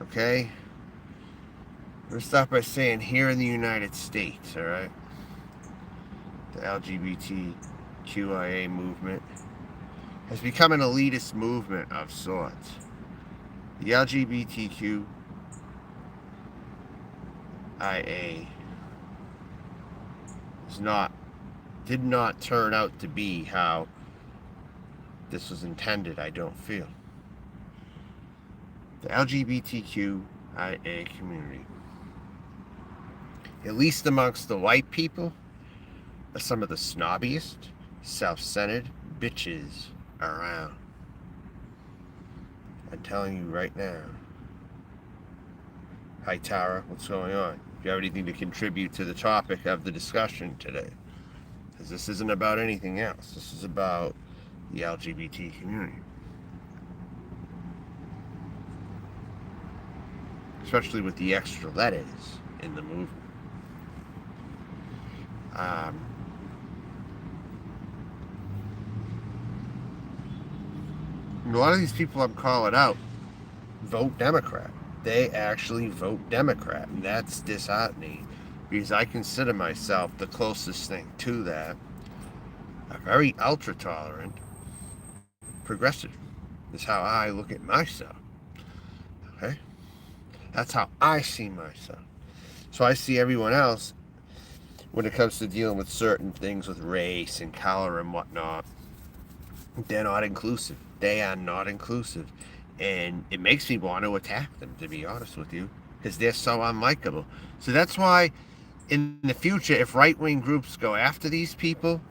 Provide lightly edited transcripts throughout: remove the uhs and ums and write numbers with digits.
Okay? We're gonna start by saying here in the United States, alright? The LGBTQIA movement has become an elitist movement of sorts. The LGBTQIA is not did not turn out to be how this was intended, I don't feel. The LGBTQIA community, at least amongst the white people, are some of the snobbiest, self-centered bitches around. I'm telling you right now. Hi Tara, what's going on? Do you have anything to contribute to the topic of the discussion today? Because this isn't about anything else. This is about the LGBT community. Especially with the extra letters in the movement. A lot of these people I'm calling out vote Democrat. They actually vote Democrat, and that's disheartening because I consider myself the closest thing to that. A very ultra tolerant progressive is how I look at myself. Okay? That's how I see myself. So I see everyone else when it comes to dealing with certain things with race and color and whatnot. They're not inclusive. They are not inclusive. And it makes me want to attack them, to be honest with you, because they're so unlikable. So that's why in the future, if right-wing groups go after these people,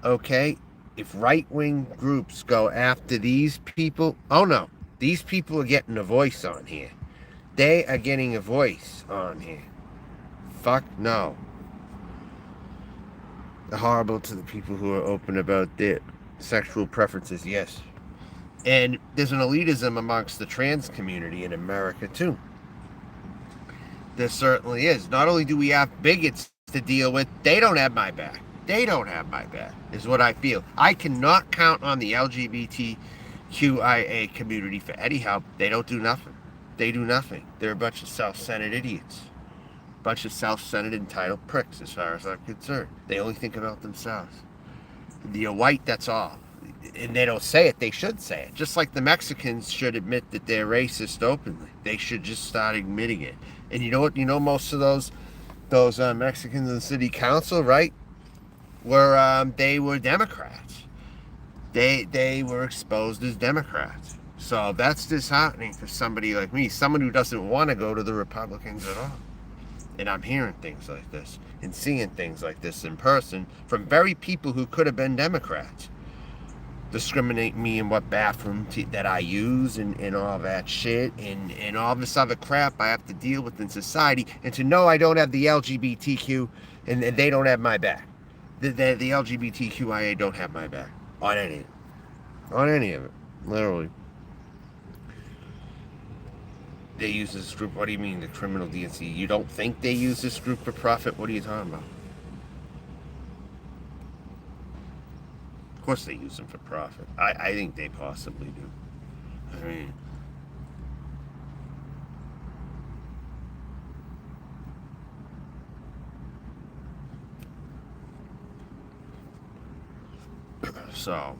okay, if right-wing groups go after these people, oh no, these people are getting a voice on here. They are getting a voice on here. Fuck no. They're horrible to the people who are open about their sexual preferences, yes. And there's an elitism amongst the trans community in America too. There certainly is. Not only do we have bigots to deal with, they don't have my back. They don't have my back, is what I feel. I cannot count on the LGBTQIA community for any help. They don't do nothing. They do nothing. They're a bunch of self-centered idiots. A bunch of self-centered, entitled pricks, as far as I'm concerned. They only think about themselves. You're white, that's all. And they don't say it, they should say it. Just like the Mexicans should admit that they're racist openly. They should just start admitting it. And you know what? You know most of those Mexicans in the city council, right? They were Democrats. They were exposed as Democrats. So that's disheartening for somebody like me, someone who doesn't want to go to the Republicans at all. And I'm hearing things like this and seeing things like this in person from very people who could have been Democrats. Discriminate me in what bathroom that I use and all that shit and all this other crap I have to deal with in society, and to know I don't have the LGBTQ and they don't have my back. The LGBTQIA don't have my back on any of it. On any of it. Literally. They use this group. What do you mean, the criminal DNC? You don't think they use this group for profit? What are you talking about? Of course they use them for profit. I think they possibly do. I mean, so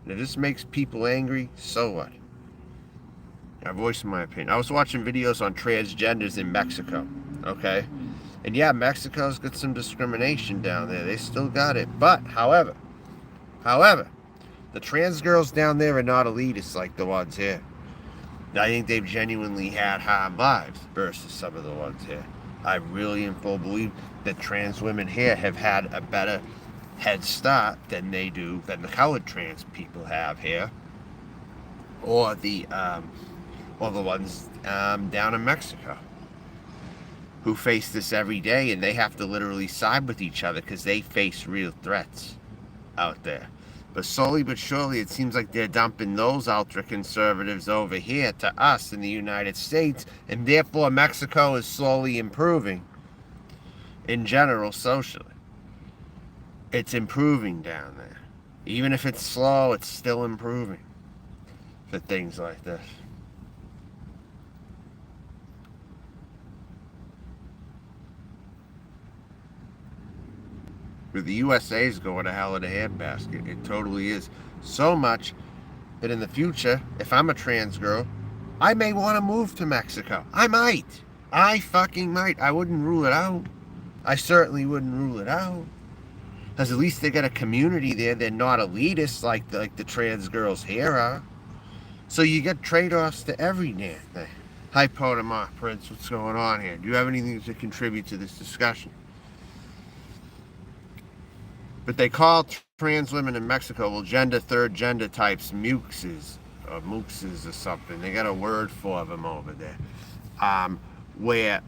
if this makes people angry, so what? I voiced my opinion. I was watching videos on transgenders in Mexico, okay? And yeah, Mexico's got some discrimination down there. They still got it. But, however, the trans girls down there are not elitists like the ones here. I think they've genuinely had hard lives versus some of the ones here. I really in full believe that trans women here have had a better head start than the colored trans people have here, or the ones down in Mexico who face this every day, and they have to literally side with each other because they face real threats out there. But slowly but surely, it seems like they're dumping those ultra-conservatives over here to us in the United States, and therefore Mexico is slowly improving. in general, socially. It's improving down there. Even if it's slow, it's still improving for things like this. But the USA is going to hell in a handbasket. It totally is. So much that in the future, if I'm a trans girl, I may want to move to Mexico. I might. I fucking might. I wouldn't rule it out. I certainly wouldn't rule it out. Because at least they got a community there. They're not elitist like the trans girls here are. So you get trade-offs to every damn thing. Hi, Podemar Prince. What's going on here? Do you have anything to contribute to this discussion? But they call trans women in Mexico, well, third gender types, muxes or something. They got a word for them over there. Where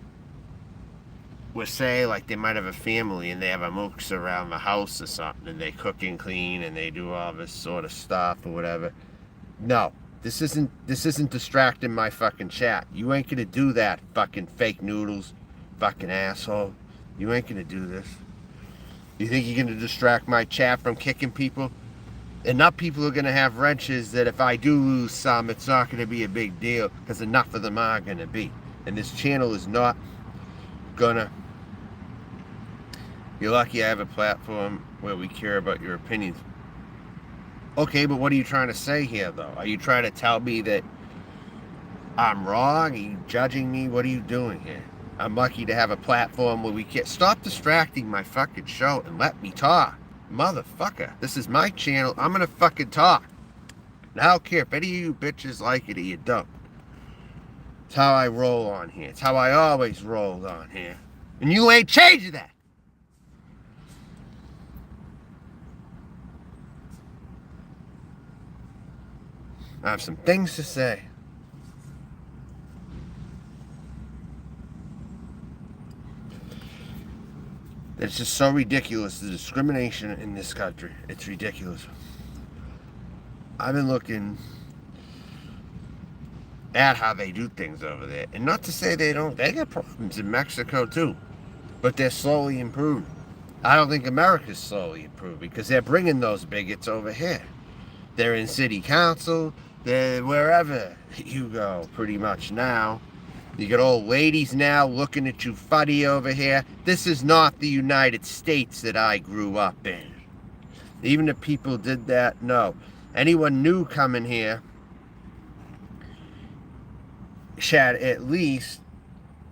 say like they might have a family and they have a mux around the house or something and they cook and clean and they do all this sort of stuff or whatever. No, this isn't distracting my fucking chat. You ain't gonna do that, fucking fake noodles, fucking asshole. You ain't gonna do this. You think you're gonna distract my chat from kicking people? Enough people are gonna have wrenches that if I do lose some, it's not gonna be a big deal because enough of them are gonna be. And this channel is not gonna. You're lucky I have a platform where we care about your opinions. Okay, but what are you trying to say here, though? Are you trying to tell me that I'm wrong? Are you judging me? What are you doing here? I'm lucky to have a platform where we can. Stop distracting my fucking show and let me talk. Motherfucker, this is my channel. I'm gonna fucking talk. And I don't care if any of you bitches like it or you don't. It's how I roll on here. It's how I always rolled on here. And you ain't changing that. I have some things to say. It's just so ridiculous, the discrimination in this country. It's ridiculous. I've been looking at how they do things over there. And not to say they don't. They got problems in Mexico too. But they're slowly improving. I don't think America's slowly improving because they're bringing those bigots over here. They're in city council. They're wherever you go pretty much now. You got old ladies now looking at you funny over here. This is not the United States that I grew up in. Even if people did that, no. Anyone new coming here should at least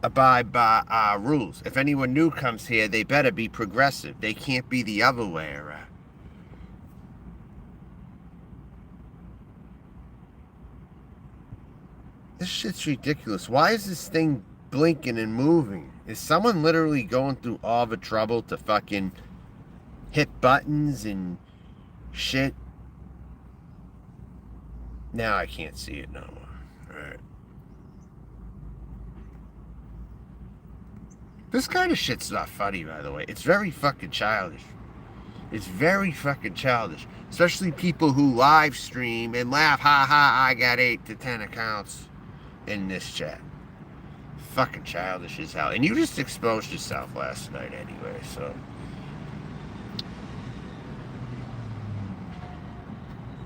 abide by our rules. If anyone new comes here, they better be progressive. They can't be the other way around. This shit's ridiculous. Why is this thing blinking and moving? Is someone literally going through all the trouble to fucking hit buttons and shit? Now I can't see it no more. Alright. This kind of shit's not funny, by the way. It's very fucking childish. It's very fucking childish. Especially people who live stream and laugh, ha ha, I got 8 to 10 accounts in this chat. Fucking childish as hell. And you just exposed yourself last night anyway, so.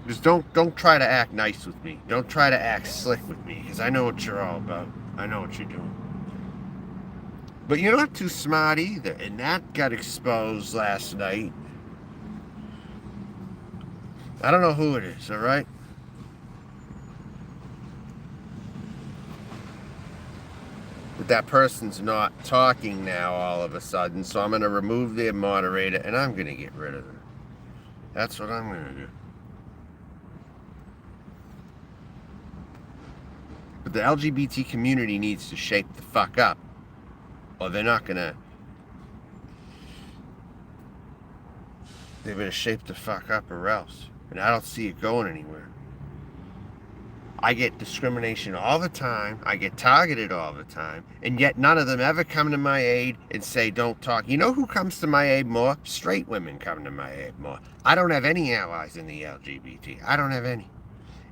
Just don't try to act nice with me. Don't try to act slick with me, because I know what you're all about. I know what you're doing. But you're not too smart either, and that got exposed last night. I don't know who it is, alright? But that person's not talking now all of a sudden, so I'm going to remove their moderator and I'm going to get rid of them. That's what I'm going to do. But the LGBT community needs to shape the fuck up, or they're not going to. They better shape the fuck up or else. And I don't see it going anywhere. I get discrimination all the time. I get targeted all the time. And yet none of them ever come to my aid and say, don't talk. You know who comes to my aid more? Straight women come to my aid more. I don't have any allies in the LGBT. I don't have any.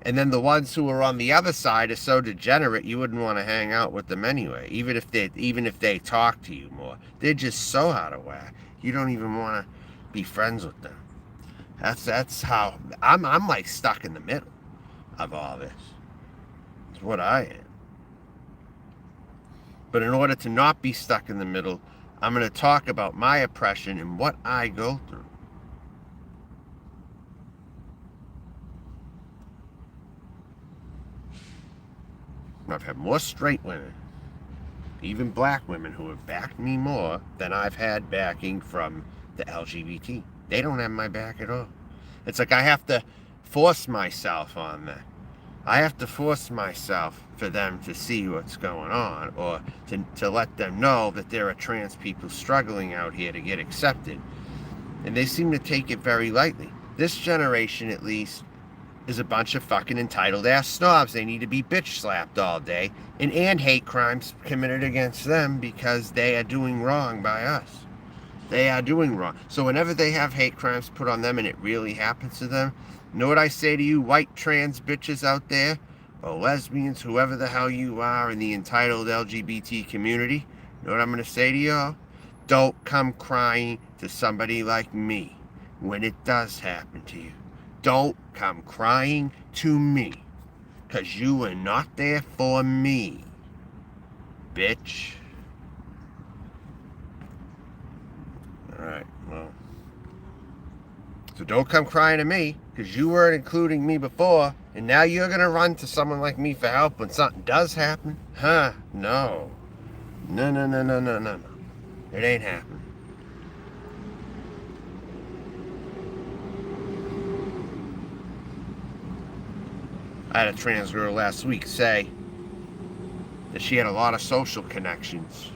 And then the ones who are on the other side are so degenerate you wouldn't want to hang out with them anyway. Even if they talk to you more, they're just so out of whack. You don't even want to be friends with them. That's how I'm like stuck in the middle of all this. It's what I am. But in order to not be stuck in the middle, I'm going to talk about my oppression and what I go through. I've had more straight women, even black women, who have backed me more than I've had backing from the LGBT. They don't have my back at all. It's like I have to force myself on that. I have to force myself for them to see what's going on, or to let them know that there are trans people struggling out here to get accepted. And they seem to take it very lightly. This generation, at least, is a bunch of fucking entitled ass snobs. They need to be bitch slapped all day, and hate crimes committed against them because they are doing wrong by us. They are doing wrong. So whenever they have hate crimes put on them and it really happens to them, you know what I say to you white trans bitches out there, or lesbians, whoever the hell you are in the entitled LGBT community? You know what I'm going to say to y'all? Don't come crying to somebody like me when it does happen to you. Don't come crying to me, because you were not there for me, bitch. Alright, well. So don't come crying to me, because you weren't including me before, and now you're going to run to someone like me for help when something does happen? Huh? No. No. It ain't happening. I had a trans girl last week say that she had a lot of social connections.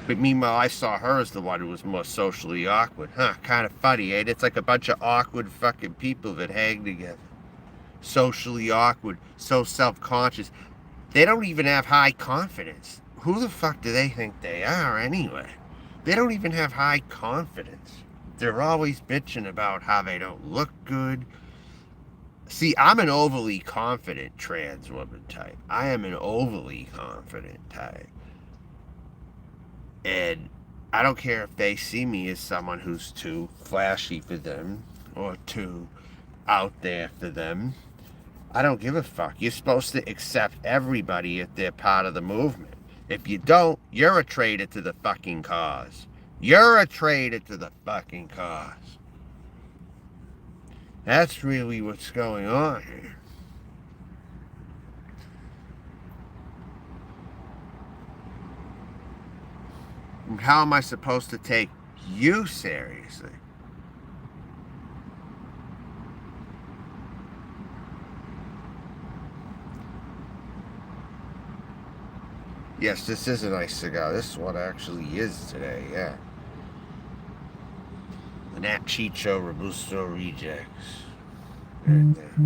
But meanwhile, I saw her as the one who was more socially awkward. Huh, kind of funny, eh? It's like a bunch of awkward fucking people that hang together. Socially awkward, so self-conscious. They don't even have high confidence. Who the fuck do they think they are anyway? They don't even have high confidence. They're always bitching about how they don't look good. See, I'm an overly confident trans woman type. I am an overly confident type. And I don't care if they see me as someone who's too flashy for them or too out there for them. I don't give a fuck. You're supposed to accept everybody if they're part of the movement. If you don't, you're a traitor to the fucking cause. You're a traitor to the fucking cause. That's really what's going on here. And how am I supposed to take you seriously? Yes, this is a nice cigar. This one actually is today, yeah. The Nat Chicho Robusto Rejects. Right there.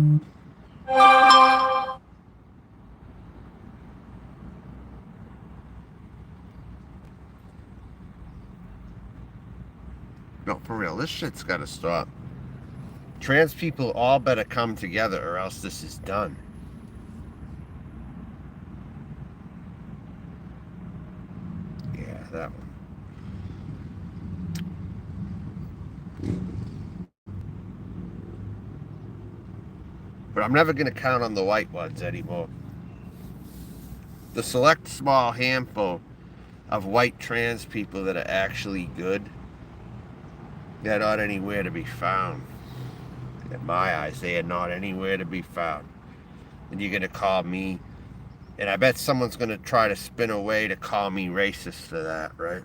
No, for real, this shit's gotta stop. Trans people all better come together or else this is done. Yeah, that one. But I'm never gonna count on the white ones anymore. The select small handful of white trans people that are actually good, they're not anywhere to be found. In my eyes, they are not anywhere to be found. And you're gonna call me, and I bet someone's gonna try to spin a way to call me racist for that, right?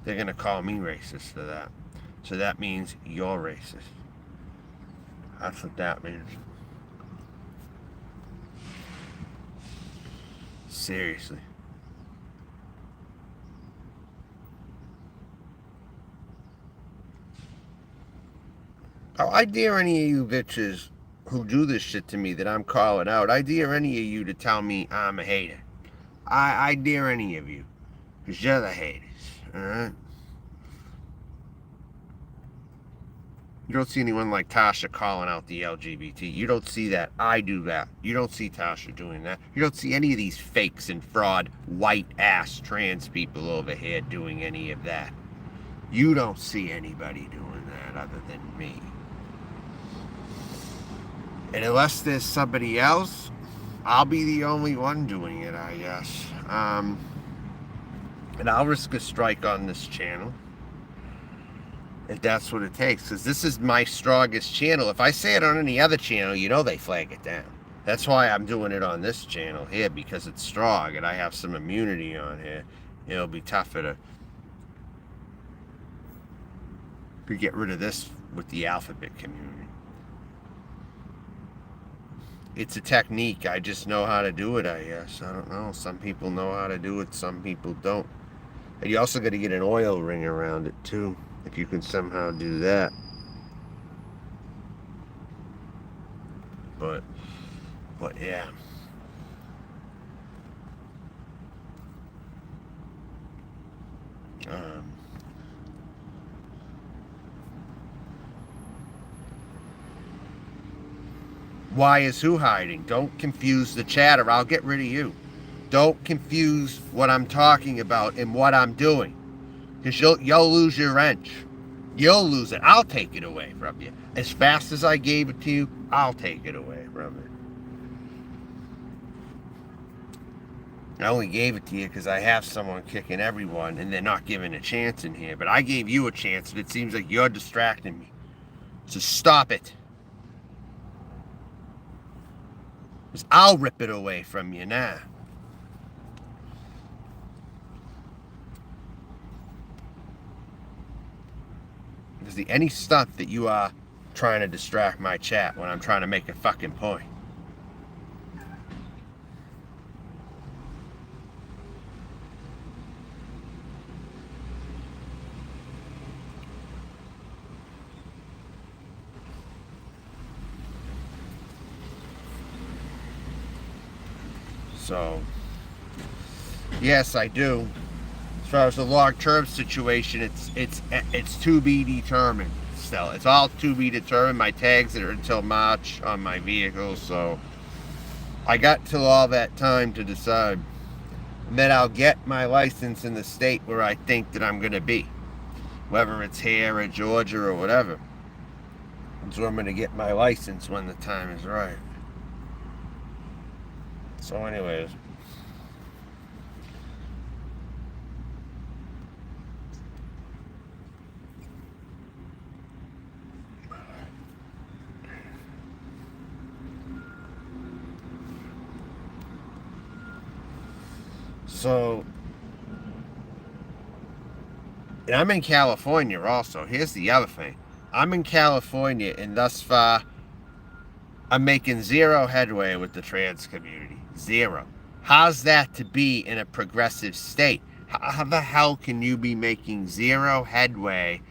They're gonna call me racist for that. So that means you're racist. That's what that means. Seriously. Oh, I dare any of you bitches who do this shit to me that I'm calling out. I dare any of you to tell me I'm a hater. I dare any of you. Because you're the haters. Alright? You don't see anyone like Tasha calling out the LGBT. You don't see that. I do that. You don't see Tasha doing that. You don't see any of these fakes and fraud, white ass trans people over here doing any of that. You don't see anybody doing that other than me. And unless there's somebody else, I'll be the only one doing it, I guess. And I'll risk a strike on this channel if that's what it takes, because this is my strongest channel. If I say it on any other channel, you know they flag it down. That's why I'm doing it on this channel here, because it's strong and I have some immunity on here. It'll be tougher to get rid of this with the alphabet community. It's a technique. I just know how to do it, I guess. I don't know. Some people know how to do it, some people don't. And you also got to get an oil ring around it too, if you can somehow do that. But yeah. Why is who hiding? Don't confuse the chat or I'll get rid of you. Don't confuse what I'm talking about and what I'm doing. Because you'll lose your wrench. You'll lose it. I'll take it away from you. As fast as I gave it to you, I'll take it away from it. I only gave it to you because I have someone kicking everyone and they're not giving a chance in here. But I gave you a chance and it seems like you're distracting me. So stop it. Because I'll rip it away from you now. Because any stunt that you are trying to distract my chat when I'm trying to make a fucking point. So, yes, I do. As far as the long-term situation, it's to be determined still. It's all to be determined. My tags are until March on my vehicle, so I got till all that time to decide. And then I'll get my license in the state where I think that I'm going to be. Whether it's here or Georgia or whatever. That's where I'm going to get my license when the time is right. So anyways. So, and I'm in California also. Here's the other thing. I'm in California, and thus far, I'm making zero headway with the trans community. Zero. How's that to be in a progressive state? How the hell can you be making zero headway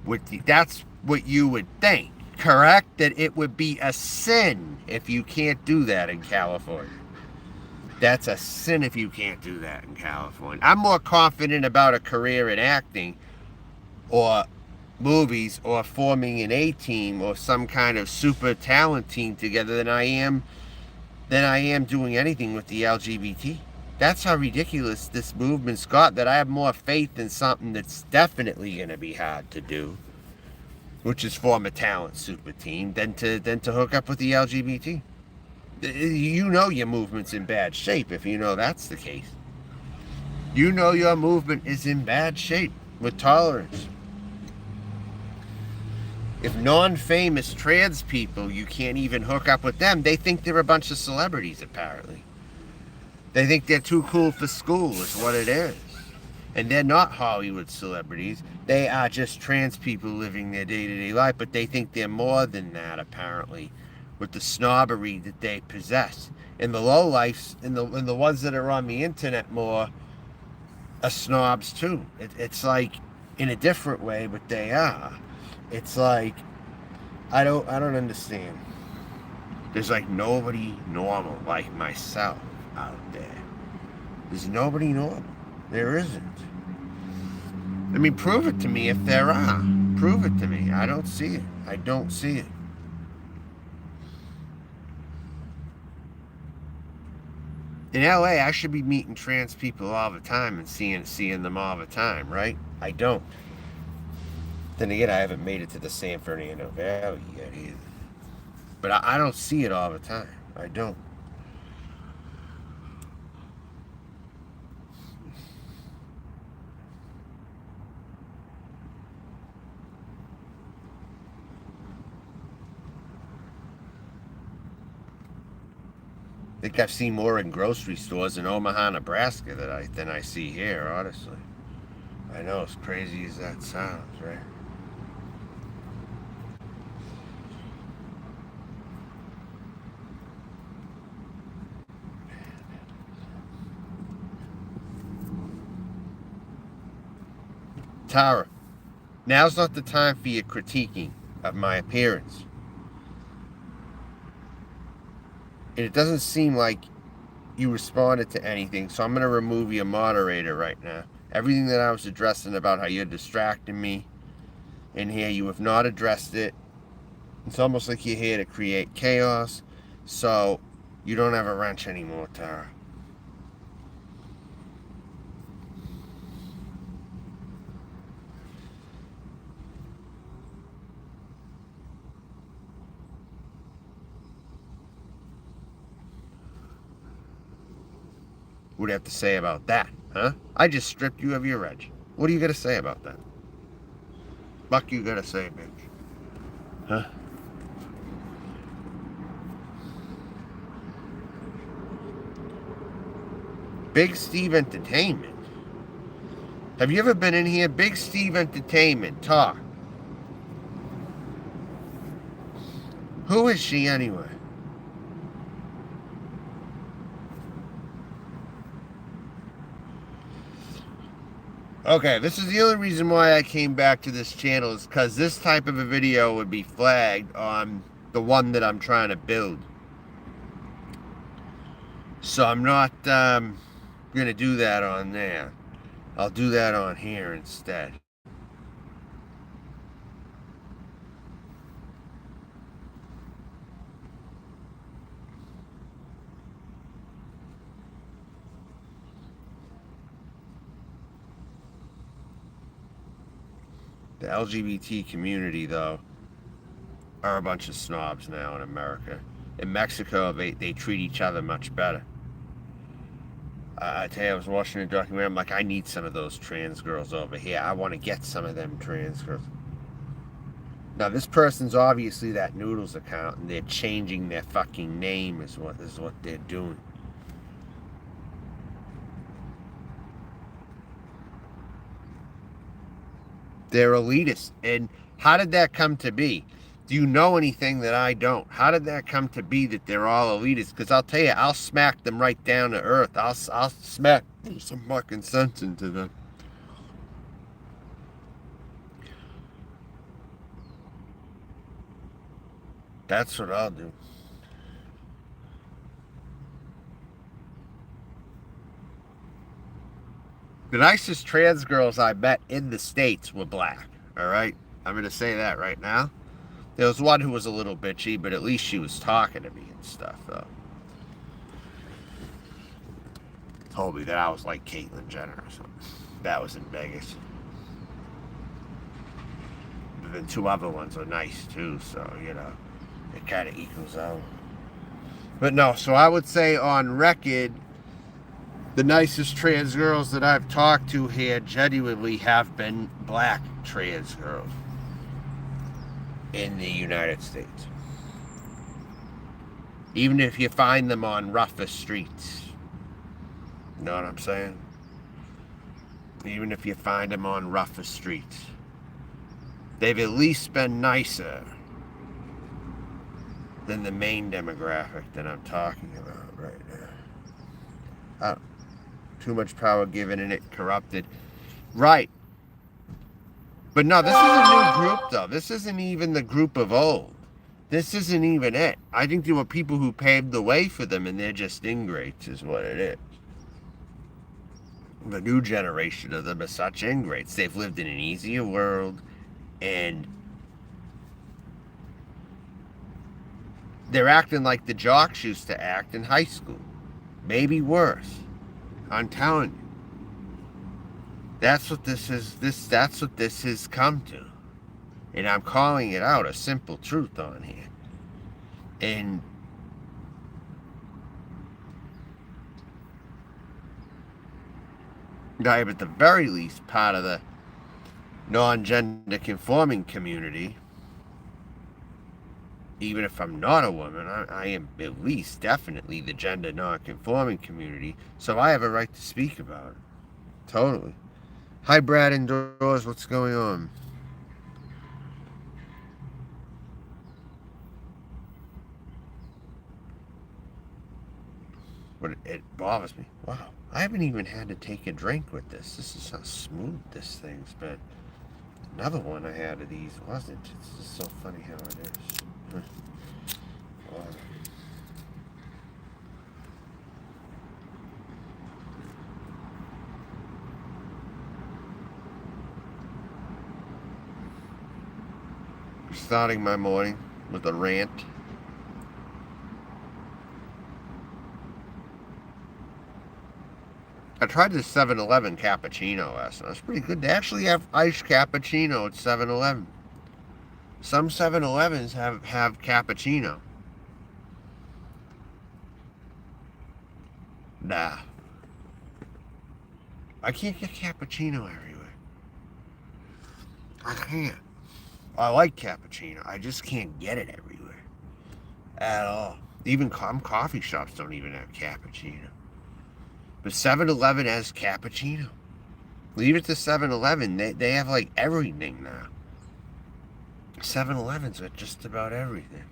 with the... That's what you would think, correct? That it would be a sin if you can't do that in California. That's a sin if you can't do that in California. I'm more confident about a career in acting or movies or forming an A-team or some kind of super talent team together than I am doing anything with the LGBT. That's how ridiculous this movement's got, that I have more faith in something that's definitely going to be hard to do, which is form a talent super team, than to hook up with the LGBT. You know your movement's in bad shape if you know that's the case. You know your movement is in bad shape with tolerance. If non-famous trans people, you can't even hook up with them, they think they're a bunch of celebrities, apparently. They think they're too cool for school, is what it is. And they're not Hollywood celebrities. They are just trans people living their day-to-day life, but they think they're more than that, apparently, with the snobbery that they possess. And the lowlifes, and the ones that are on the internet more, are snobs too. It's like, in a different way, but they are. It's like, I don't understand. There's like nobody normal like myself out there. There's nobody normal. There isn't. I mean, prove it to me if there are. prove it to me. I don't see it. I don't see it. In LA, I should be meeting trans people all the time and seeing them all the time, right? I don't. Then again, I haven't made it to the San Fernando Valley yet either. But I don't see it all the time. I don't. I think I've seen more in grocery stores in Omaha, Nebraska than I see here, honestly. I know, as crazy as that sounds, right? Tara, now's not the time for your critiquing of my appearance. And it doesn't seem like you responded to anything, so I'm going to remove your moderator right now. Everything that I was addressing about how you're distracting me in here, you have not addressed it. It's almost like you're here to create chaos, so you don't have a wrench anymore, Tara. What do you have to say about that, huh? I just stripped you of your wrench. What are you going to say about that? Fuck you gotta say, bitch. Huh? Big Steve Entertainment. Have you ever been in here? Big Steve Entertainment. Talk. Who is she anyway? Okay, this is the only reason why I came back to this channel is because this type of a video would be flagged on the one that I'm trying to build. So I'm not going to do that on there. I'll do that on here instead. The LGBT community, though, are a bunch of snobs now in America. In Mexico, they treat each other much better. I tell you, I was watching a documentary. I'm like, I need some of those trans girls over here. I want to get some of them trans girls. Now, this person's obviously that Noodles account, and they're changing their fucking name is what they're doing. They're elitist. And how did that come to be? Do you know anything that I don't? How did that come to be that they're all elitists? Because I'll tell you, I'll smack them right down to earth. I'll smack some fucking sense into them. That's what I'll do. The nicest trans girls I met in the States were black. Alright? I'm going to say that right now. There was one who was a little bitchy, but at least she was talking to me and stuff, though. Told me that I was like Caitlyn Jenner or something. That was in Vegas. But then two other ones are nice, too, so, you know, it kind of equals out. But no, so I would say on record, the nicest trans girls that I've talked to here genuinely have been black trans girls in the United States. Even if you find them on rougher streets. You know what I'm saying? Even if you find them on rougher streets. They've at least been nicer than the main demographic that I'm talking about right now. Too much power given and it corrupted. Right. But no, this is a new group, though. This isn't even the group of old. This isn't even it. I think there were people who paved the way for them, and they're just ingrates, is what it is. The new generation of them are such ingrates. They've lived in an easier world. And they're acting like the jocks used to act in high school. Maybe worse. I'm telling you. That's what this has come to. And I'm calling it out, a simple truth on here. And I am at the very least part of the non-gender conforming community. Even if I'm not a woman, I am at least definitely the gender non-conforming community. So I have a right to speak about it. Totally. Hi, Brad Indoors. What's going on? But it bothers me. Wow. I haven't even had to take a drink with this. This is how smooth this thing's been. Another one I had of these wasn't. It's just so funny how it is. Wow. Starting my morning with a rant. I tried the 7-Eleven cappuccino last night. It's pretty good. They actually have iced cappuccino at 7-Eleven. Some 7-Elevens have cappuccino. Nah. I can't get cappuccino everywhere. I can't. I like cappuccino. I just can't get it everywhere. At all. Even coffee shops don't even have cappuccino. But 7-Eleven has cappuccino. Leave it to 7-Eleven. They have like everything now. 7-Elevens with just about everything.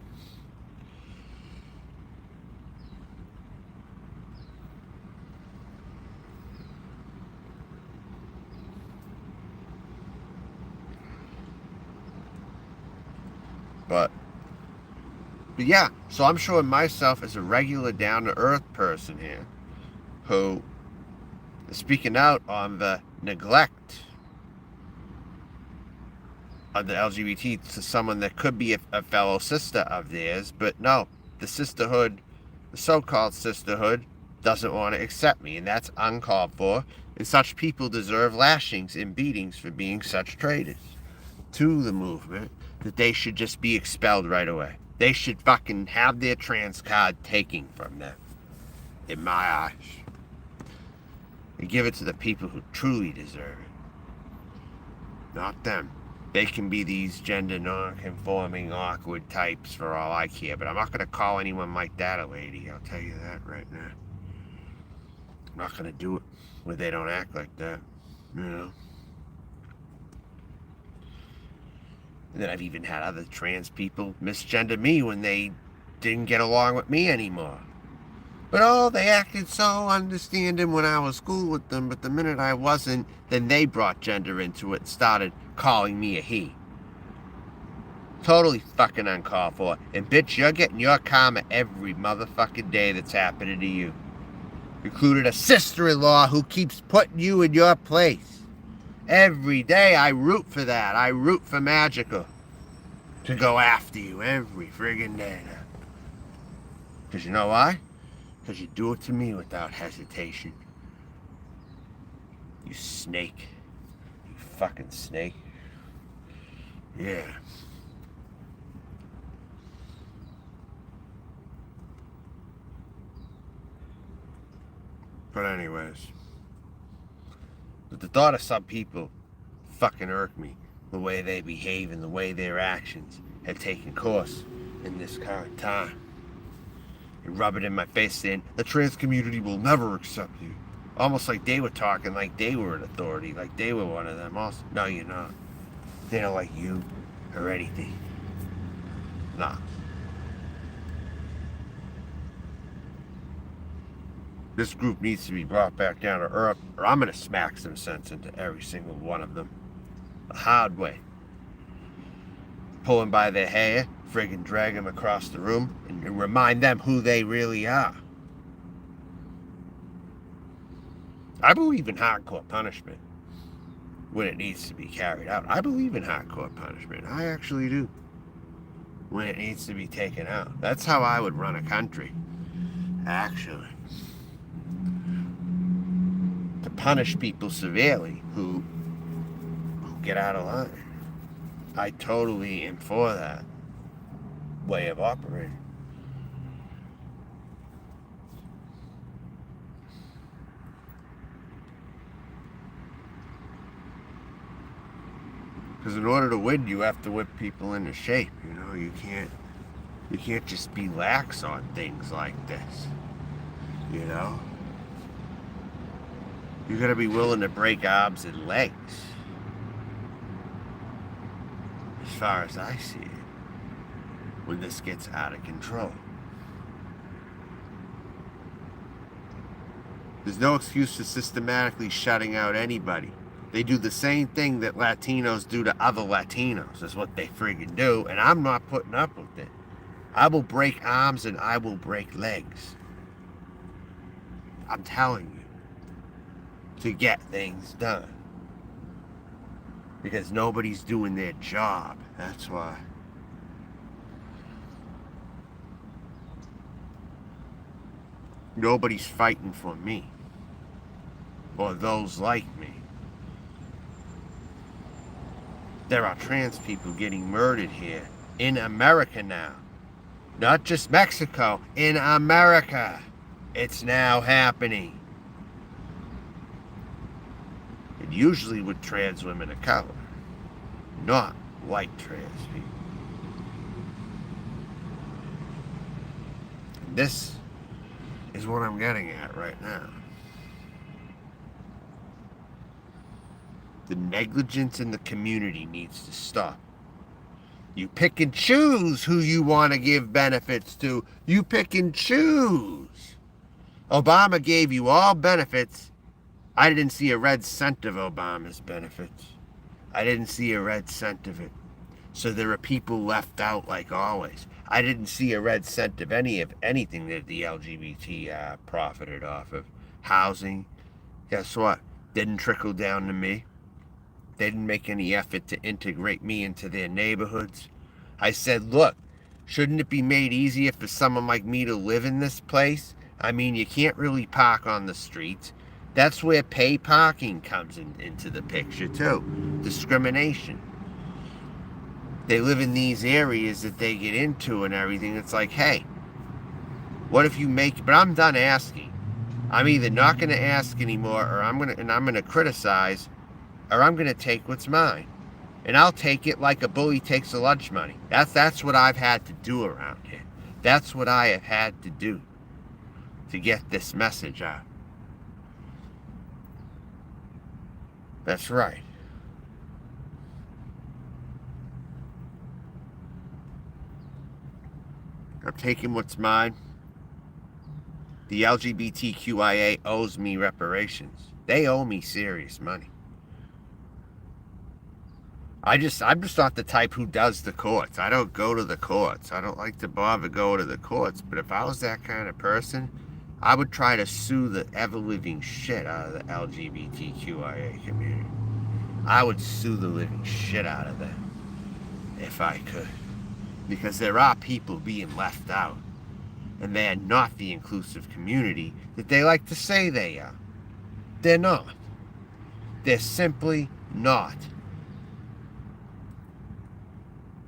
But yeah, so I'm showing myself as a regular down-to-earth person here who is speaking out on the neglect of the LGBT to someone that could be a fellow sister of theirs, but no, the sisterhood, the so-called sisterhood, doesn't want to accept me, and that's uncalled for, and such people deserve lashings and beatings for being such traitors to the movement that they should just be expelled right away. They should fucking have their trans card taken from them, in my eyes. And give it to the people who truly deserve it. Not them. They can be these gender non-conforming, awkward types for all I care, but I'm not going to call anyone like that a lady. I'll tell you that right now. I'm not going to do it where they don't act like that. You know? And then I've even had other trans people misgender me when they didn't get along with me anymore. But oh, they acted so understanding when I was cool with them, but the minute I wasn't, then they brought gender into it and started calling me a he. Totally fucking uncalled for. And bitch, you're getting your karma every motherfucking day that's happening to you. Including a sister-in-law who keeps putting you in your place. Every day I root for that. I root for Magical to go after you every friggin' day now. Because you know why? Because you do it to me without hesitation. You snake. You fucking snake. Yeah. But anyways. But the thought of some people fucking irk me. The way they behave and the way their actions have taken course in this current time. And rub it in my face saying, the trans community will never accept you. Almost like they were talking like they were an authority, like they were one of them also. No, you're not. They don't like you or anything. Nah. This group needs to be brought back down to earth, or I'm going to smack some sense into every single one of them. The hard way. Pull them by their hair, friggin' drag them across the room, and remind them who they really are. I believe in hardcore punishment. when it needs to be carried out. I believe in hardcore punishment. I actually do. When it needs to be taken out. That's how I would run a country, actually. To punish people severely who get out of line. I totally am for that way of operating. Because in order to win, you have to whip people into shape. You know, you can't just be lax on things like this. You know, you got to be willing to break arms and legs. As far as I see it, when this gets out of control, there's no excuse for systematically shutting out anybody. They do the same thing that Latinos do to other Latinos, is what they friggin' do, and I'm not putting up with it. I will break arms and I will break legs. I'm telling you, to get things done. Because nobody's doing their job, that's why. Nobody's fighting for me, or those like me. There are trans people getting murdered here in America now. Not just Mexico, in America. It's now happening. And usually with trans women of color, not white trans people. And this is what I'm getting at right now. The negligence in the community needs to stop. You pick and choose who you want to give benefits to. You pick and choose. Obama gave you all benefits. I didn't see a red cent of Obama's benefits. I didn't see a red cent of it. So there are people left out like always. I didn't see a red cent of anything that the LGBT profited off of. Housing, guess what? Didn't trickle down to me. They didn't make any effort to integrate me into their neighborhoods. I said, look, shouldn't it be made easier for someone like me to live in this place? I mean, you can't really park on the streets. That's where pay parking comes into the picture too. Discrimination. They live in these areas that they get into and everything. It's like, hey, what if you make, but I'm done asking. I'm either not going to ask anymore, or I'm going to criticize, or I'm going to take what's mine. And I'll take it like a bully takes the lunch money. That's what I've had to do around here. That's what I have had to do to get this message out. That's right. I'm taking what's mine. The LGBTQIA owes me reparations. They owe me serious money. I'm just not the type who does the courts. I don't go to the courts. I don't like to bother going to the courts. But if I was that kind of person, I would try to sue the ever-living shit out of the LGBTQIA community. I would sue the living shit out of them if I could. Because there are people being left out. And they are not the inclusive community that they like to say they are. They're not. They're simply not.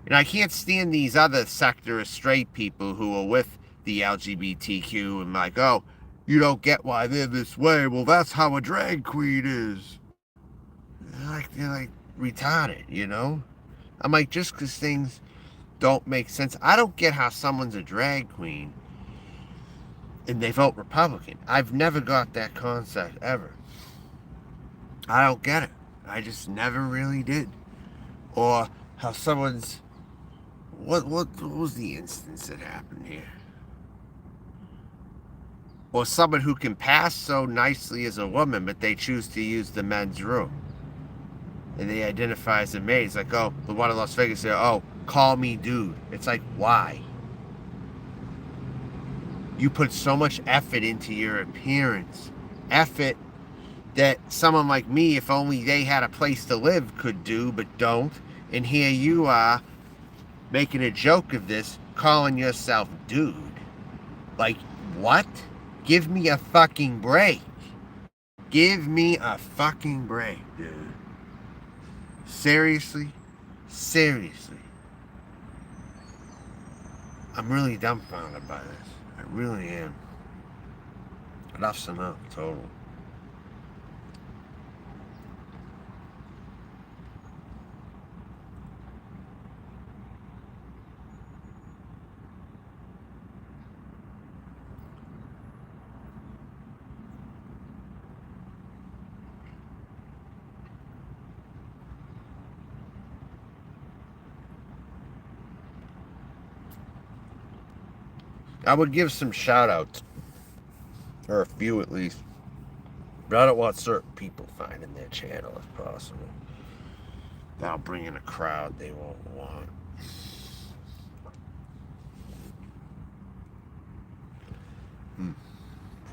And I can't stand these other sector of straight people who are with the LGBTQ and like, oh, you don't get why they're this way. Well, that's how a drag queen is. They're like retarded, you know? I'm like, just because things don't make sense. I don't get how someone's a drag queen and they vote Republican. I've never got that concept ever. I don't get it. I just never really did. Or how someone's... What was the instance that happened here? Or someone who can pass so nicely as a woman, but they choose to use the men's room. And they identify as a maid. It's like, oh, the one in Las Vegas said, oh, call me dude. It's like, why? You put so much effort into your appearance. Effort that someone like me, if only they had a place to live, could do, but don't. And here you are making a joke of this, calling yourself dude. Like, what? Give me a fucking break. Give me a fucking break, dude. Seriously? Seriously. I'm really dumbfounded by this. I really am. Enough's enough, total. I would give some shout outs, or a few at least, but I don't want certain people finding their channel if possible. That'll bring in a crowd they won't want.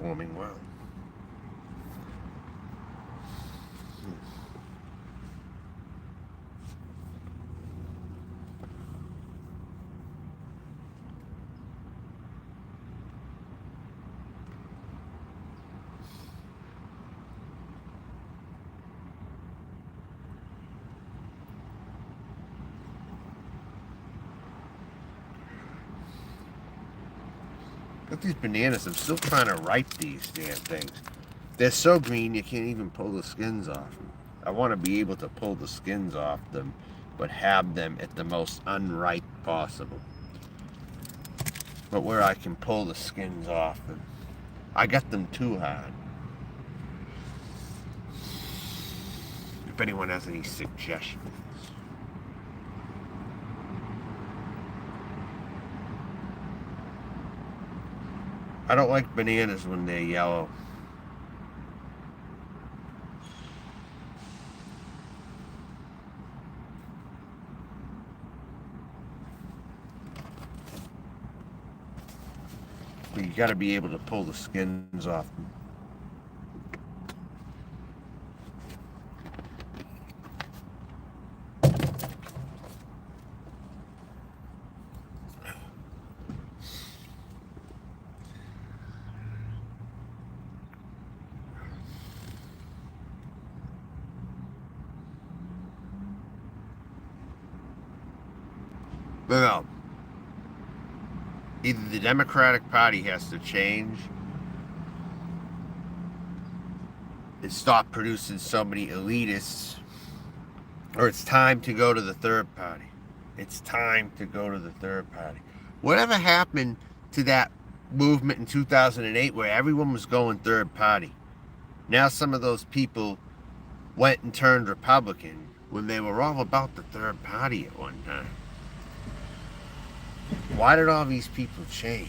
Forming well. Look at these bananas. I'm still trying to ripe these damn things. They're so green you can't even pull the skins off. I want to be able to pull the skins off them, but have them at the most unripe possible. But where I can pull the skins off them. I got them too hard. If anyone has any suggestions. I don't like bananas when they're yellow. But you gotta be able to pull the skins off. But no. Either the Democratic Party has to change and stop producing so many elitists, or it's time to go to the third party. It's time to go to the third party. Whatever happened to that movement in 2008 where everyone was going third party? Now some of those people went and turned Republican when they were all about the third party at one time. Why did all these people change?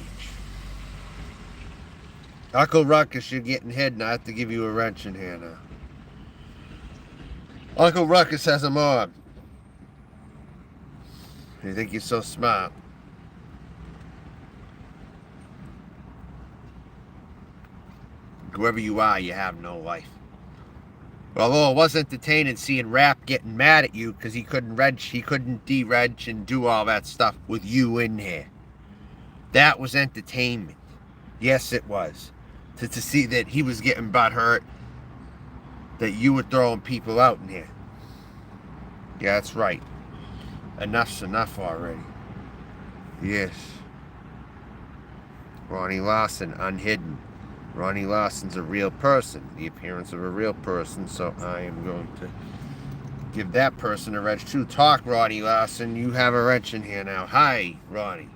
Uncle Ruckus, you're getting hit, and I have to give you a wrench in here now. Uncle Ruckus has a on. You think you're so smart. Whoever you are, you have no life. Although it was entertaining seeing Rap getting mad at you because he couldn't de-wrench and do all that stuff with you in here. That was entertainment. Yes, it was. To see that he was getting butthurt that you were throwing people out in here. Yeah, that's right. Enough's enough already. Yes. Ronnie Lawson, unhidden. Ronnie Lawson's a real person, the appearance of a real person, so I am going to give that person a wrench too. Talk, Ronnie Lawson. You have a wrench in here now. Hi, Ronnie.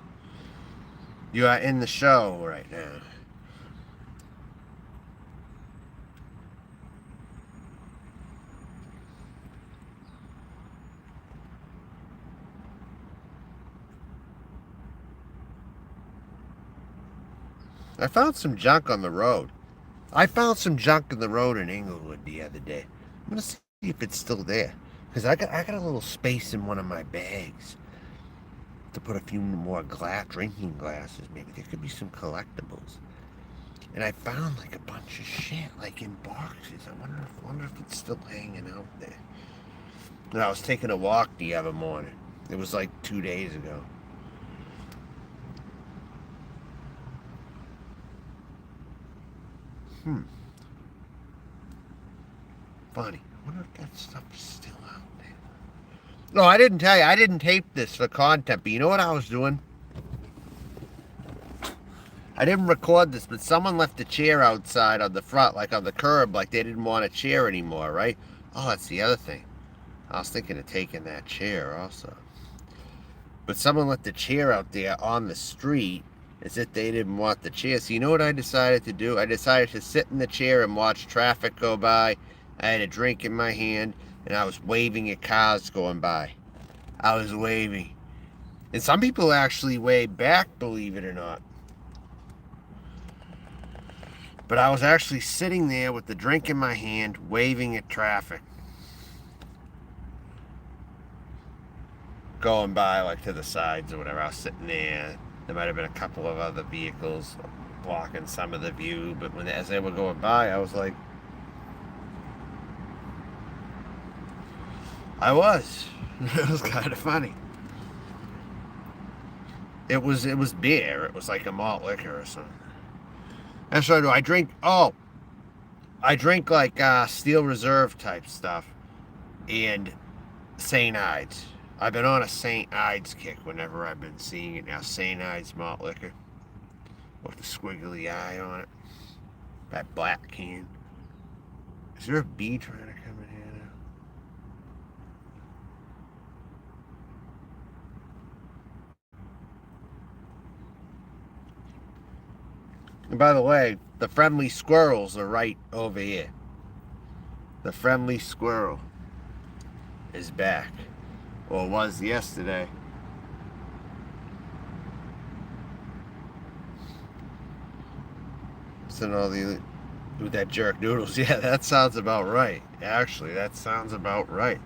You are in the show right now. I found some junk on the road. I found some junk in the road in Inglewood the other day. I'm gonna see if it's still there, because I got a little space in one of my bags to put a few more drinking glasses. Maybe there could be some collectibles. And I found like a bunch of shit like in boxes. I wonder if it's still hanging out there. And I was taking a walk the other morning. It was like 2 days ago. Funny. I wonder if that stuff is still out there. No, I didn't tell you. I didn't tape this for content, but you know what I was doing? I didn't record this, but someone left a chair outside on the front, like on the curb, like they didn't want a chair anymore, right? Oh, that's the other thing. I was thinking of taking that chair also. But someone left the chair out there on the street as if they didn't want the chair. So you know what I decided to do? I decided to sit in the chair and watch traffic go by. I had a drink in my hand, and I was waving at cars going by. I was waving. And some people actually wave back, believe it or not. But I was actually sitting there with the drink in my hand, waving at traffic. Going by, like, to the sides or whatever. I was sitting there. There might have been a couple of other vehicles blocking some of the view. But as they were going by, I was like... I was. It was kind of funny. It was beer. It was like a malt liquor or something. That's what I do. I drink like Steel Reserve type stuff and St. Ides. I've been on a St. Ides kick whenever I've been seeing it now. St. Ides malt liquor with the squiggly eye on it. That black can. Is there a bee trying to come in here now? And by the way, the friendly squirrels are right over here. The friendly squirrel is back. Or was yesterday. So all the with that jerk noodles. Yeah, that sounds about right. Actually, that sounds about right.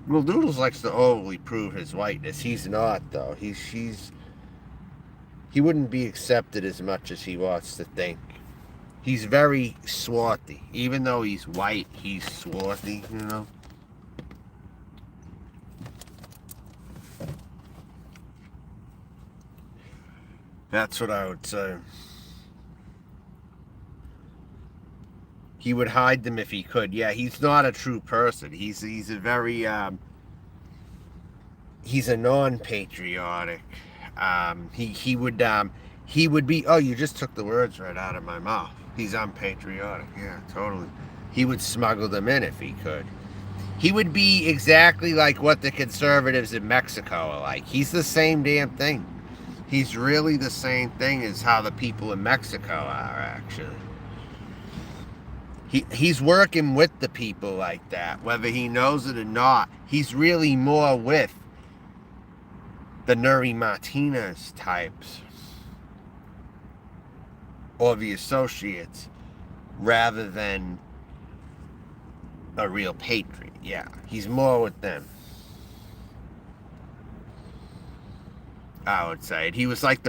Well, Noodles likes to overly prove his whiteness. He's not, though. He wouldn't be accepted as much as he wants to think. He's very swarthy. Even though he's white, he's swarthy, you know? That's what I would say. He would hide them if he could. Yeah, he's not a true person. He's a very he's a non-patriotic. He would be. Oh, you just took the words right out of my mouth. He's unpatriotic. Yeah, totally. He would smuggle them in if he could. He would be exactly like what the conservatives in Mexico are like. He's the same damn thing. He's really the same thing as how the people in Mexico are, actually. He's working with the people like that, whether he knows it or not. He's really more with the Nuri Martinez types or the associates rather than a real patriot. Yeah, he's more with them, I would say. He was like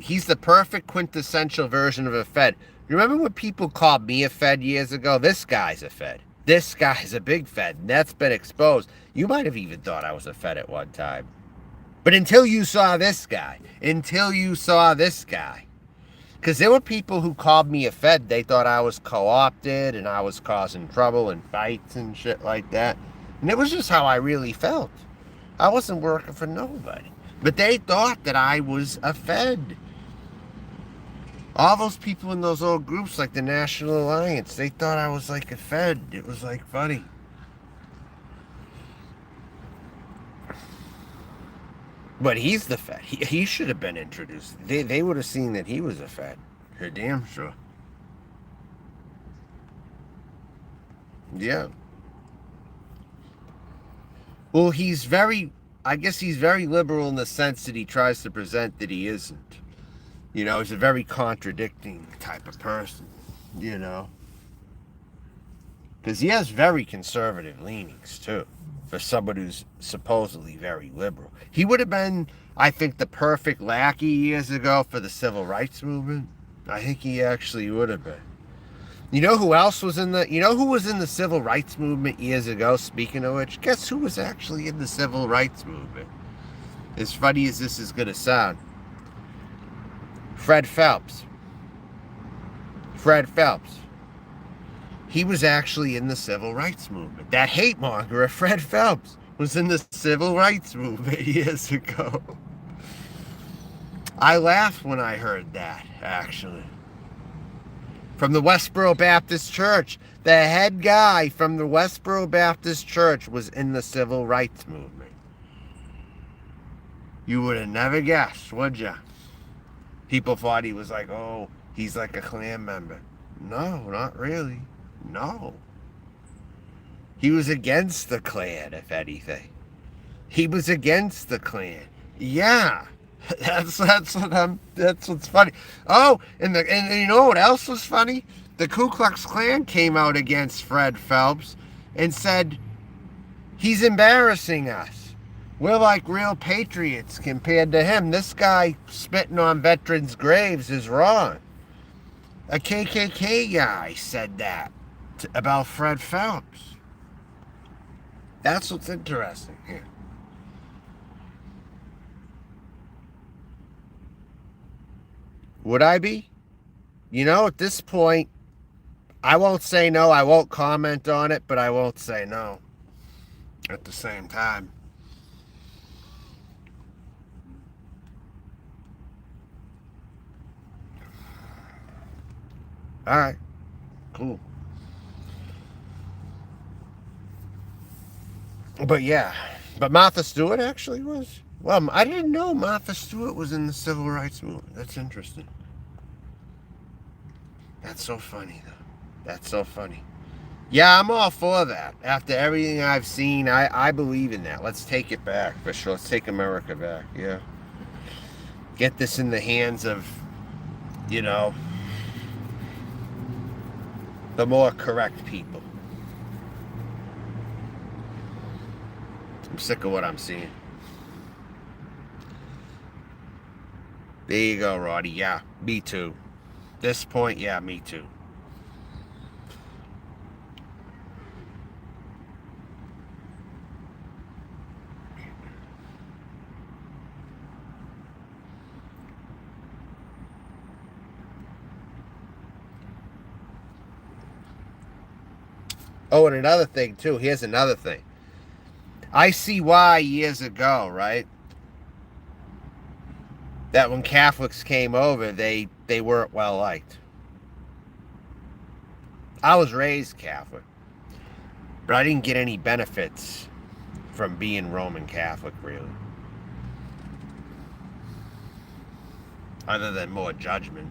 he's the perfect quintessential version of a Fed. You remember when people called me a Fed years ago? This guy's a Fed. This guy's a big Fed, and that's been exposed. You might have even thought I was a Fed at one time. But until you saw this guy. Because there were people who called me a Fed. They thought I was co-opted and I was causing trouble and fights and shit like that. And it was just how I really felt. I wasn't working for nobody. But they thought that I was a Fed. All those people in those old groups like the National Alliance, they thought I was like a Fed. It was like funny. But he's the Fed. He should have been introduced. They would have seen that he was a Fed. For damn sure. Yeah. Well, I guess he's very liberal in the sense that he tries to present that he isn't. You know, he's a very contradicting type of person, you know. Because he has very conservative leanings, too, for someone who's supposedly very liberal. He would have been, I think, the perfect lackey years ago for the civil rights movement. I think he actually would have been. You know who else was in the... You know who was in the civil rights movement years ago, speaking of which? Guess who was actually in the civil rights movement? As funny as this is going to sound. Fred Phelps. Fred Phelps. He was actually in the civil rights movement. That hate monger, Fred Phelps, was in the civil rights movement years ago. I laughed when I heard that, actually. From the Westboro Baptist Church. The head guy from the Westboro Baptist Church was in the civil rights movement. You would have never guessed, would ya? People thought he was like, oh, he's like a Klan member. No, not really. No. He was against the Klan, if anything. He was against the Klan. Yeah. That's what's funny. Oh, and you know what else was funny? The Ku Klux Klan came out against Fred Phelps and said, he's embarrassing us. We're like real patriots compared to him. This guy spitting on veterans' graves is wrong. A KKK guy said that about Fred Phelps. That's what's interesting here. Would I be? You know, at this point, I won't say no. I won't comment on it, but I won't say no at the same time. All right. Cool. But yeah. But Martha Stewart actually was. Well, I didn't know Martha Stewart was in the civil rights movement. That's interesting. That's so funny, though. That's so funny. Yeah, I'm all for that. After everything I've seen, I believe in that. Let's take it back, for sure. Let's take America back, yeah. Get this in the hands of, you know, the more correct people. I'm sick of what I'm seeing. There you go, Roddy. Yeah, me too. This point, yeah, me too. Oh, and another thing, too. Here's another thing. I see why years ago, right? That when Catholics came over, they weren't well liked. I was raised Catholic, but I didn't get any benefits from being Roman Catholic, really. Other than more judgment.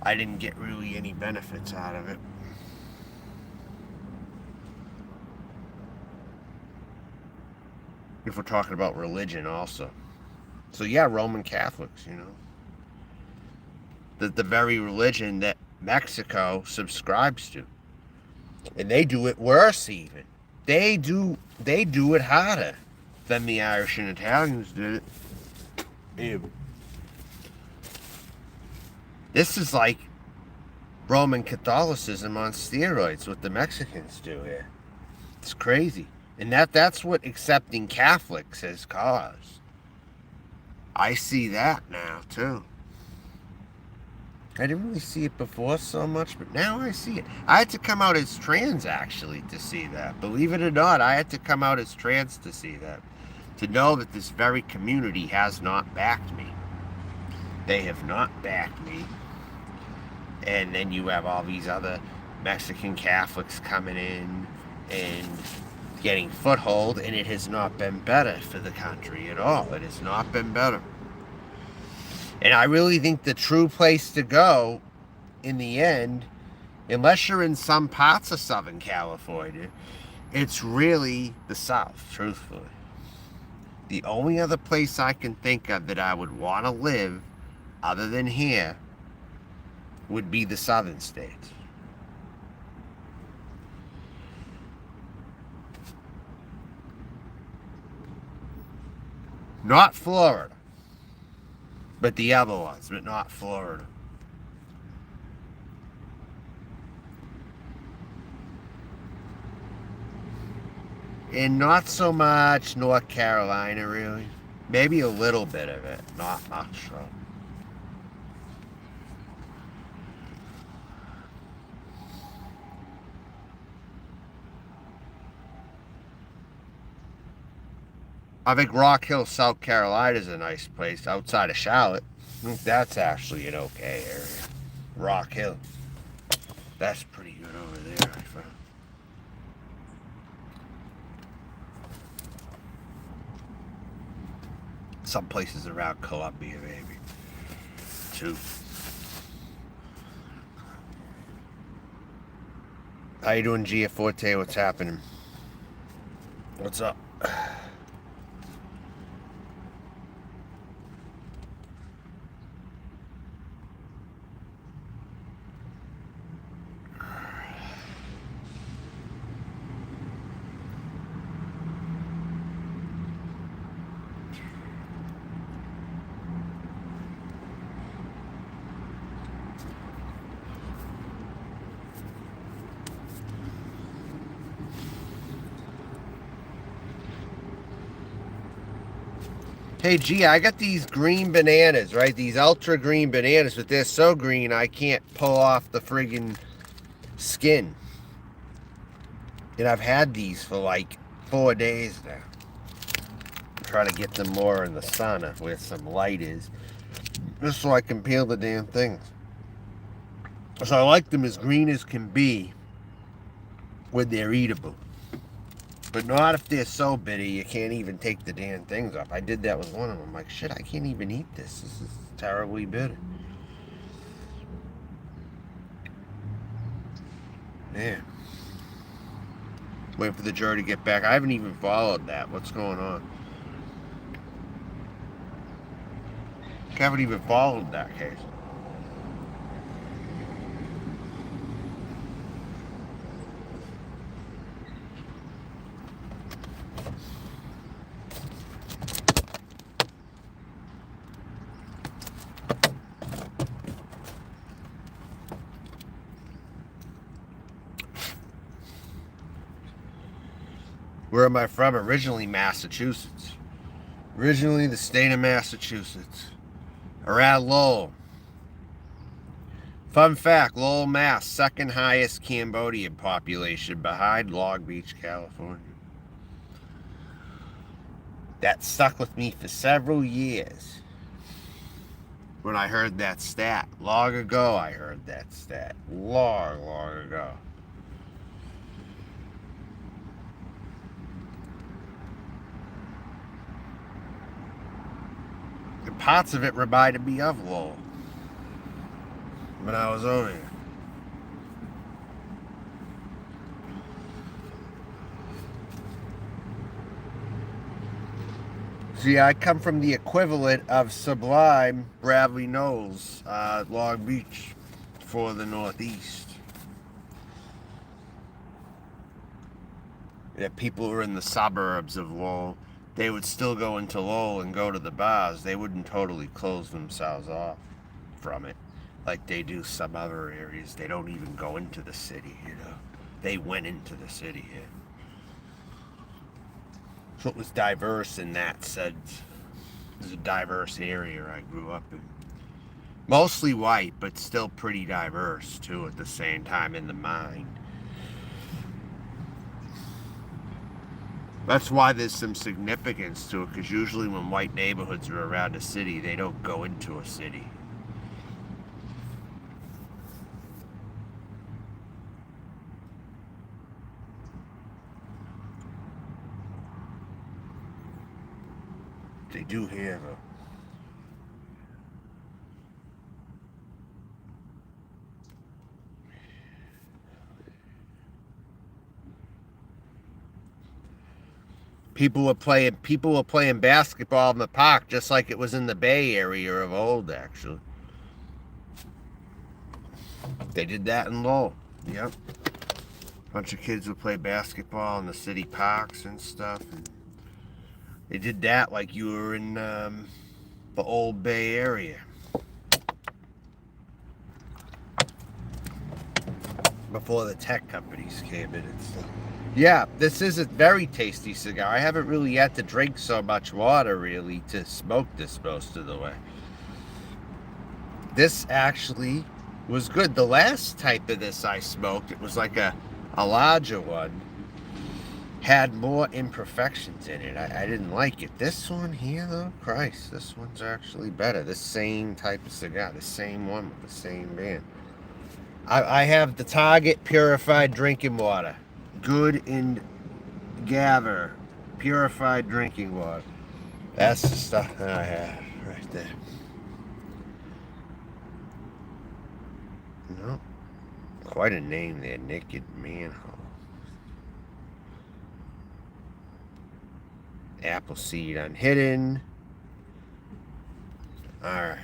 I didn't get really any benefits out of it. If we're talking about religion also. So yeah, Roman Catholics, you know. The very religion that Mexico subscribes to. And they do it worse even. They do it harder than the Irish and Italians did it. Ew. This is like Roman Catholicism on steroids, what the Mexicans do here. It's crazy. And that's what accepting Catholics has caused. I see that now, too. I didn't really see it before so much, but now I see it. I had to come out as trans, actually, to see that. Believe it or not, I had to come out as trans to see that. To know that this very community has not backed me. They have not backed me. And then you have all these other Mexican Catholics coming in and getting foothold, and it has not been better for the country at all. It has not been better. And I really think the true place to go in the end, unless you're in some parts of Southern California, it's really the South, truthfully. The only other place I can think of that I would want to live other than here would be the Southern states. Not Florida. But the other ones, but not Florida. And not so much North Carolina, really. Maybe a little bit of it, not much though. I think Rock Hill, South Carolina is a nice place outside of Charlotte. I think that's actually an okay area. Rock Hill. That's pretty good over there, I found. Some places around Columbia, maybe. Too. How you doing, Giaforte? What's happening? What's up? Hey, G, I got these green bananas, right? These ultra green bananas, but they're so green I can't pull off the friggin' skin. And I've had these for like 4 days now. I'm trying to get them more in the sun where some light is, just so I can peel the damn things. So I like them as green as can be when they're eatable. But not if they're so bitter you can't even take the damn things off. I did that with one of them. I'm like, shit, I can't even eat this. This is terribly bitter. Man. Waiting for the jury to get back. I haven't even followed that. What's going on? I haven't even followed that case. Where am I from? Originally Massachusetts. Originally the state of Massachusetts. Around Lowell. Fun fact, Lowell, Mass, second highest Cambodian population behind Long Beach, California. That stuck with me for several years. When I heard that stat. Long ago I heard that stat. Long ago. And parts of it reminded me of Lowell when I was over here. See, I come from the equivalent of Sublime, Bradley Knowles, Long Beach for the Northeast. If people were in the suburbs of Lowell, they would still go into Lowell and go to the bars. They wouldn't totally close themselves off from it like they do some other areas. They don't even go into the city, you know. They went into the city here. So it was diverse in that sense. It was a diverse area I grew up in. Mostly white, but still pretty diverse, too, at the same time in the mind. That's why there's some significance to it, because usually when white neighborhoods are around a city, they don't go into a city. They do here, though. People were playing basketball in the park just like it was in the Bay Area of old, actually. They did that in Lowell. Yep. A bunch of kids would play basketball in the city parks and stuff. And They did that like you were in the old Bay Area. Before the tech companies came in and stuff. Yeah, this is a very tasty cigar. I haven't really had to drink so much water, really, to smoke this most of the way. This actually was good. The last type of this I smoked, it was like a larger one, had more imperfections in it. I didn't like it. This one here, though, Christ, this one's actually better. The same type of cigar, the same one with the same band. I have the Target Purified Drinking Water. Good and Gather Purified Drinking Water. That's the stuff that I have right there. No, quite a name there, Naked Manhole. Appleseed Unhidden. Alright.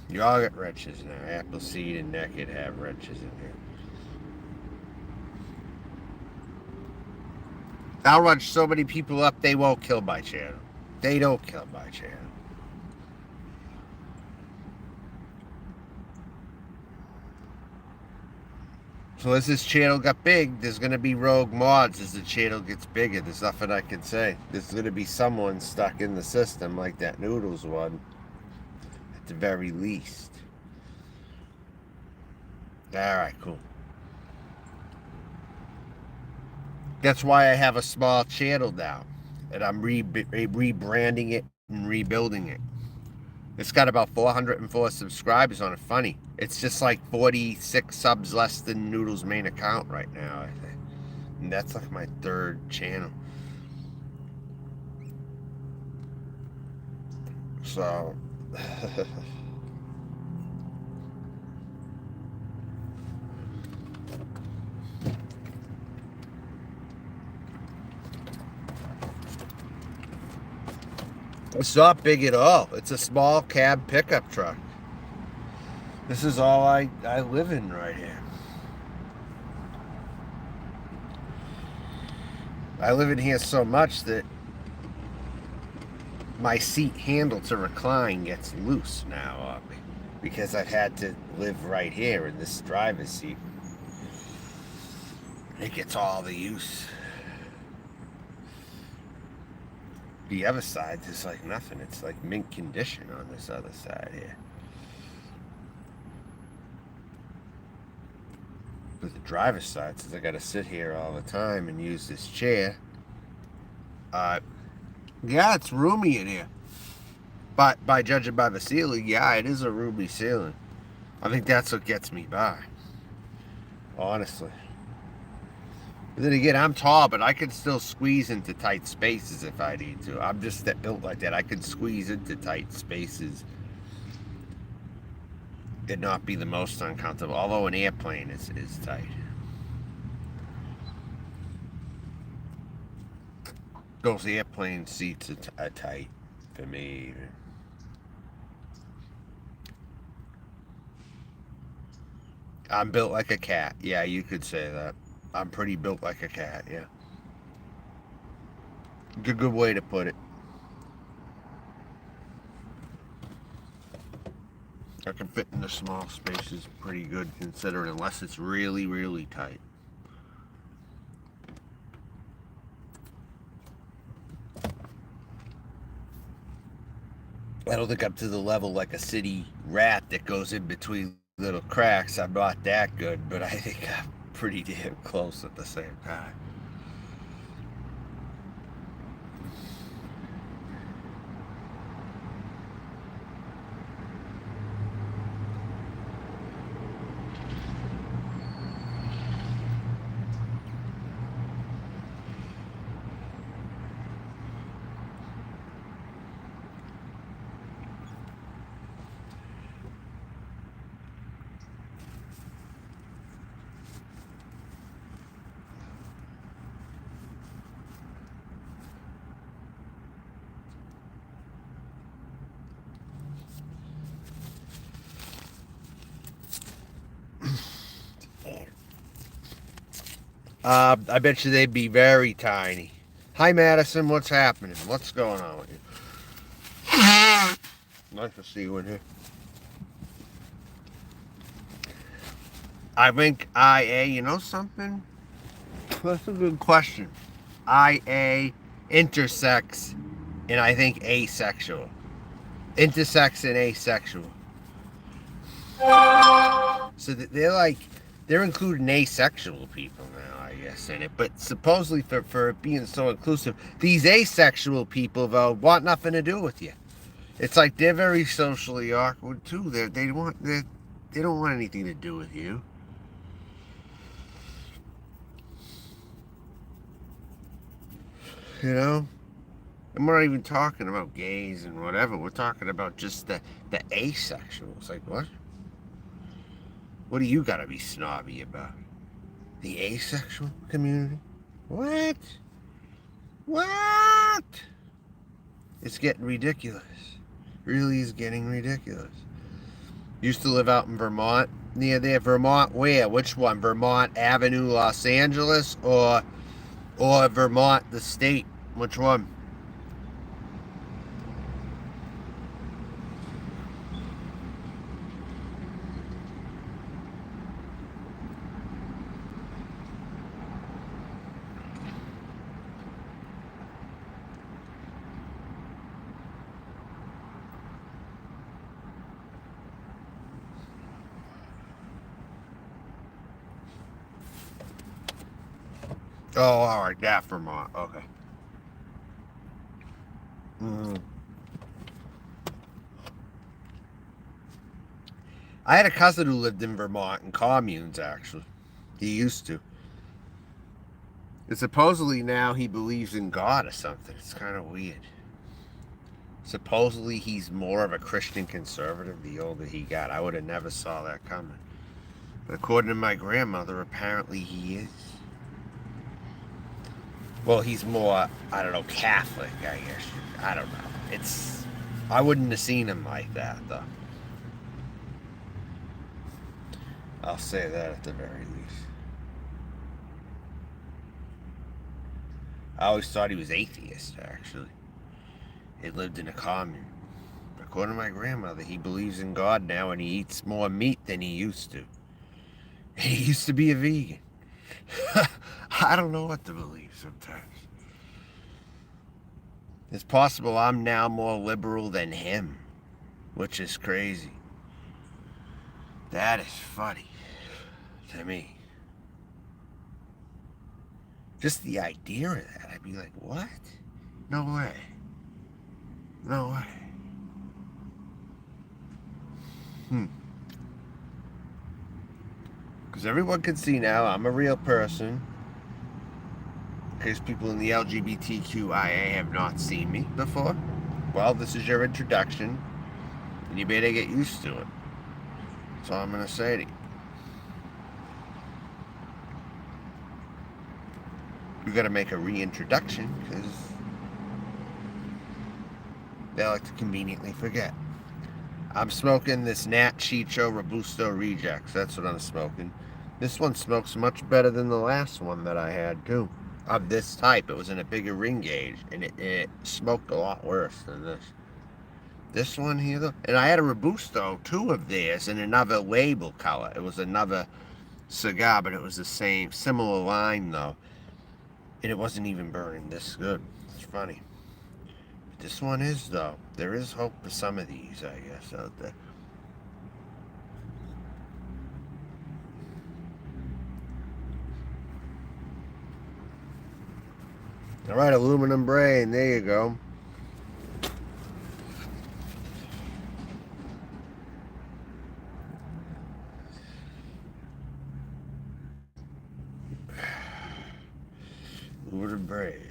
You all got wrenches now. Appleseed and Naked have wrenches in here. I'll wrench so many people up they won't kill my channel. They don't kill my channel. So as this channel got big, there's going to be rogue mods as the channel gets bigger. There's nothing I can say. There's going to be someone stuck in the system like that Noodles one. At the very least. Alright, cool. That's why I have a small channel now. And I'm rebranding it and rebuilding it. It's got about 404 subscribers on it. Funny. It's just like 46 subs less than Noodles' main account right now, I think. And that's like my third channel. So... It's not big at all. It's a small cab pickup truck. This is all I live in right here. I live in here so much that my seat handle to recline gets loose now on me because I've had to live right here in this driver's seat. It gets all the use. The other side, there's like nothing. It's like mint condition on this other side here. But the driver's side, since I got to sit here all the time and use this chair, yeah, it's roomy in here. But by judging by the ceiling, yeah, it is a roomy ceiling. I think that's what gets me by. Honestly. But then again, I'm tall, but I can still squeeze into tight spaces if I need to. I'm just built like that. I can squeeze into tight spaces and not be the most uncomfortable. Although an airplane is tight. Those airplane seats are tight for me. I'm built like a cat. Yeah, you could say that. I'm pretty built like a cat, yeah. Good way to put it. I can fit in the small spaces pretty good considering, unless it's really, really tight. I don't think I'm to the level like a city rat that goes in between little cracks. I'm not that good, but I think I'm pretty damn close at the same time. I bet you they'd be very tiny. Hi, Madison. What's happening? What's going on with you? Nice to see you in here. I think IA, you know something? That's a good question. IA intersex and I think asexual. Intersex and asexual. So they're including asexual people now, I guess, in it. But supposedly for it being so inclusive, these asexual people, though, want nothing to do with you. It's like they're very socially awkward, too. They don't want anything to do with you. You know? And we're not even talking about gays and whatever. We're talking about just the asexuals. Like, what? What do you gotta be snobby about? The asexual community? What? What? It's getting ridiculous. Really is getting ridiculous. Used to live out in Vermont. Near there. Vermont where? Which one? Vermont Avenue, Los Angeles, or Vermont the state? Which one? Oh, all right, that Vermont. Okay. I had a cousin who lived in Vermont in communes, actually. He used to. And supposedly now he believes in God or something. It's kind of weird. Supposedly he's more of a Christian conservative the older he got. I would have never saw that coming. But according to my grandmother, apparently he is. Well, he's more, I don't know, Catholic, I guess. I don't know. I wouldn't have seen him like that, though. I'll say that at the very least. I always thought he was atheist, actually. He lived in a commune. According to my grandmother, he believes in God now and he eats more meat than he used to. He used to be a vegan. I don't know what to believe sometimes. It's possible I'm now more liberal than him, which is crazy. That is funny to me. Just the idea of that, I'd be like, what? No way. No way. Because everyone can see now I'm a real person. In case people in the LGBTQIA have not seen me before. Well, this is your introduction. And you better get used to it. That's all I'm going to say to you. You got to make a reintroduction because they like to conveniently forget. I'm smoking this Nat Chicho Robusto Rejects. That's what I'm smoking. This one smokes much better than the last one that I had, too. Of this type. It was in a bigger ring gauge, and it smoked a lot worse than this. This one here, though. And I had a Robusto, two of theirs, in another label color. It was another cigar, but it was the same, similar line, though. And it wasn't even burning this good. It's funny. This one is, though. There is hope for some of these, I guess, out there. All right, aluminum brain. There you go. Aluminum brain.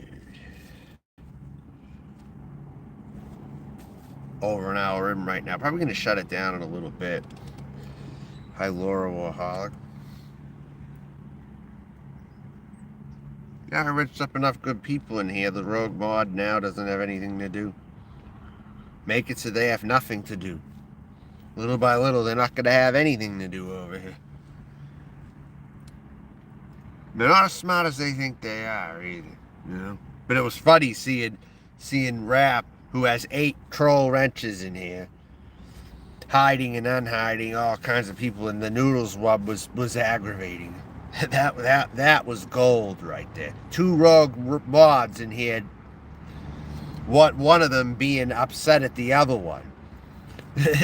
Over an hour in right now. Probably going to shut it down in a little bit. Hi, Laura Warholic. Yeah, I reached up enough good people in here. The rogue mod now doesn't have anything to do. Make it so they have nothing to do. Little by little, they're not going to have anything to do over here. They're not as smart as they think they are, either. You know? But it was funny seeing Rap, who has 8 troll wrenches in here, hiding and unhiding all kinds of people, and the Noodles Wub was aggravating. That was gold right there. 2 rogue mods in here. One of them being upset at the other one.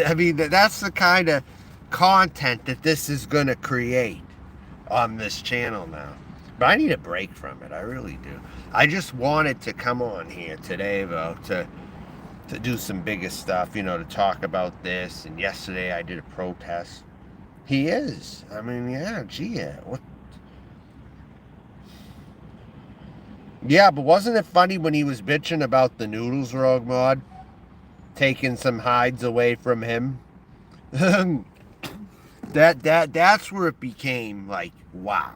I mean, that's the kind of content that this is going to create on this channel now. But I need a break from it. I really do. I just wanted to come on here today, though, to do some bigger stuff, to talk about this. And yesterday I did a protest. He is. I mean, yeah, gee, what? Yeah, but wasn't it funny when he was bitching about the Noodles Rogue mod taking some hides away from him? That's where it became like, wow.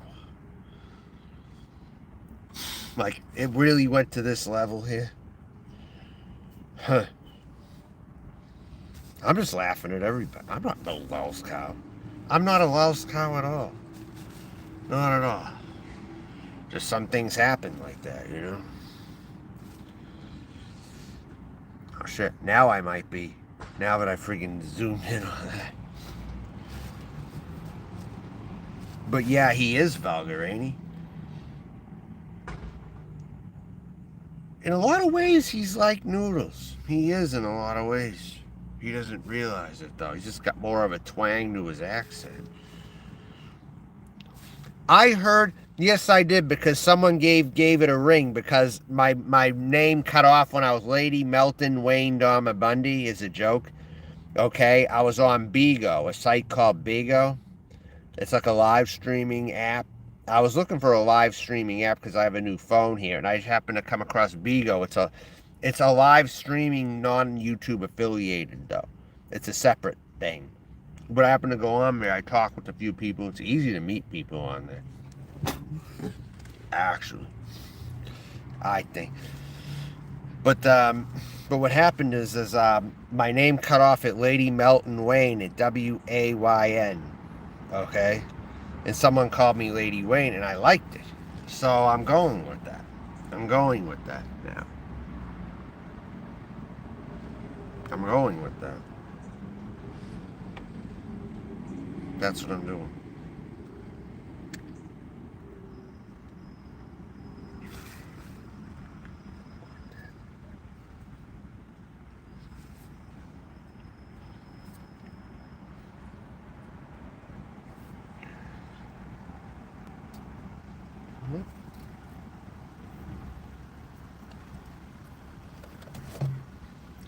Like, it really went to this level here. Huh. I'm just laughing at everybody. I'm not no louse cow. I'm not a louse cow at all. Not at all. Just some things happen like that, Oh shit, now I might be. Now that I freaking zoomed in on that. But yeah, he is vulgar, ain't he? In a lot of ways, he's like Noodles. He is in a lot of ways. He doesn't realize it, though. He's just got more of a twang to his accent. I heard, yes, I did, because someone gave it a ring, because my name cut off when I was Lady Melton Wayne Dama Bundy is a joke. Okay, I was on Bigo, a site called Bigo. It's like a live streaming app. I was looking for a live streaming app because I have a new phone here, and I just happened to come across Bigo. It's a live streaming, non-YouTube affiliated, though. It's a separate thing. But I happened to go on there. I talked with a few people. It's easy to meet people on there. Actually, I think. But what happened is my name cut off at Lady Melton Wayne at WAYN. Okay? And someone called me Lady Wayne, and I liked it. So I'm going with that. I'm going with that now. I'm going with that. That's what I'm doing.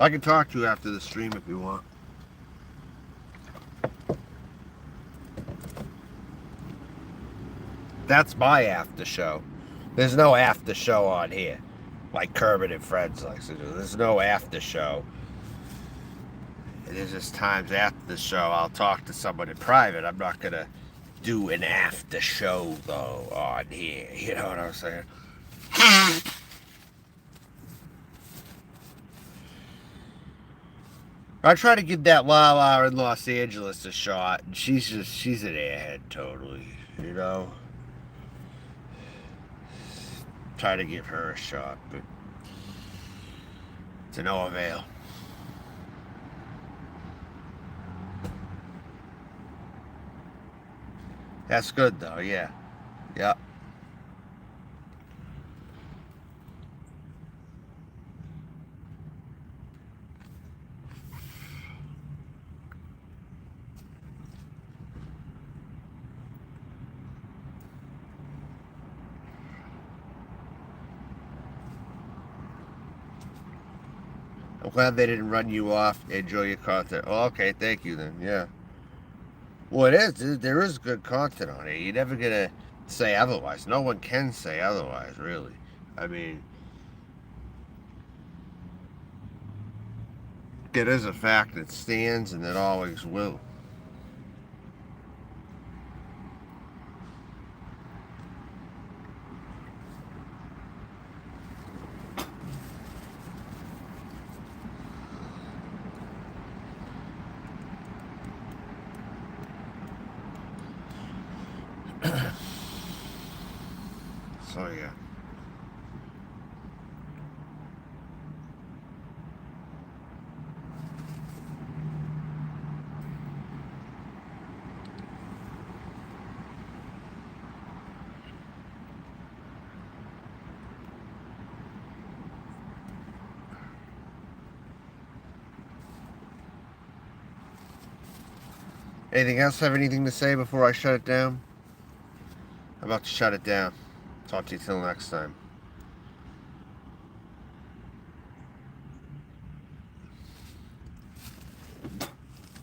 I can talk to you after the stream if you want. That's my after show. There's no after show on here, like Kermit and Friends likes to do. There's no after show. There's just times after the show I'll talk to someone in private. I'm not gonna do an after show though on here. You know what I'm saying? I try to give that Lala in Los Angeles a shot, and she's an airhead totally, Try to give her a shot, but to no avail. That's good though, yeah. Yep. I'm glad they didn't run you off. Enjoy your content. Oh, okay, thank you then. Yeah. Well, it is. There is good content on it. You're never gonna say otherwise. No one can say otherwise, really. I mean, it is a fact that stands and it always will. So yeah. Anything else? Have anything to say before I shut it down? I'm about to shut it down. Talk to you till next time.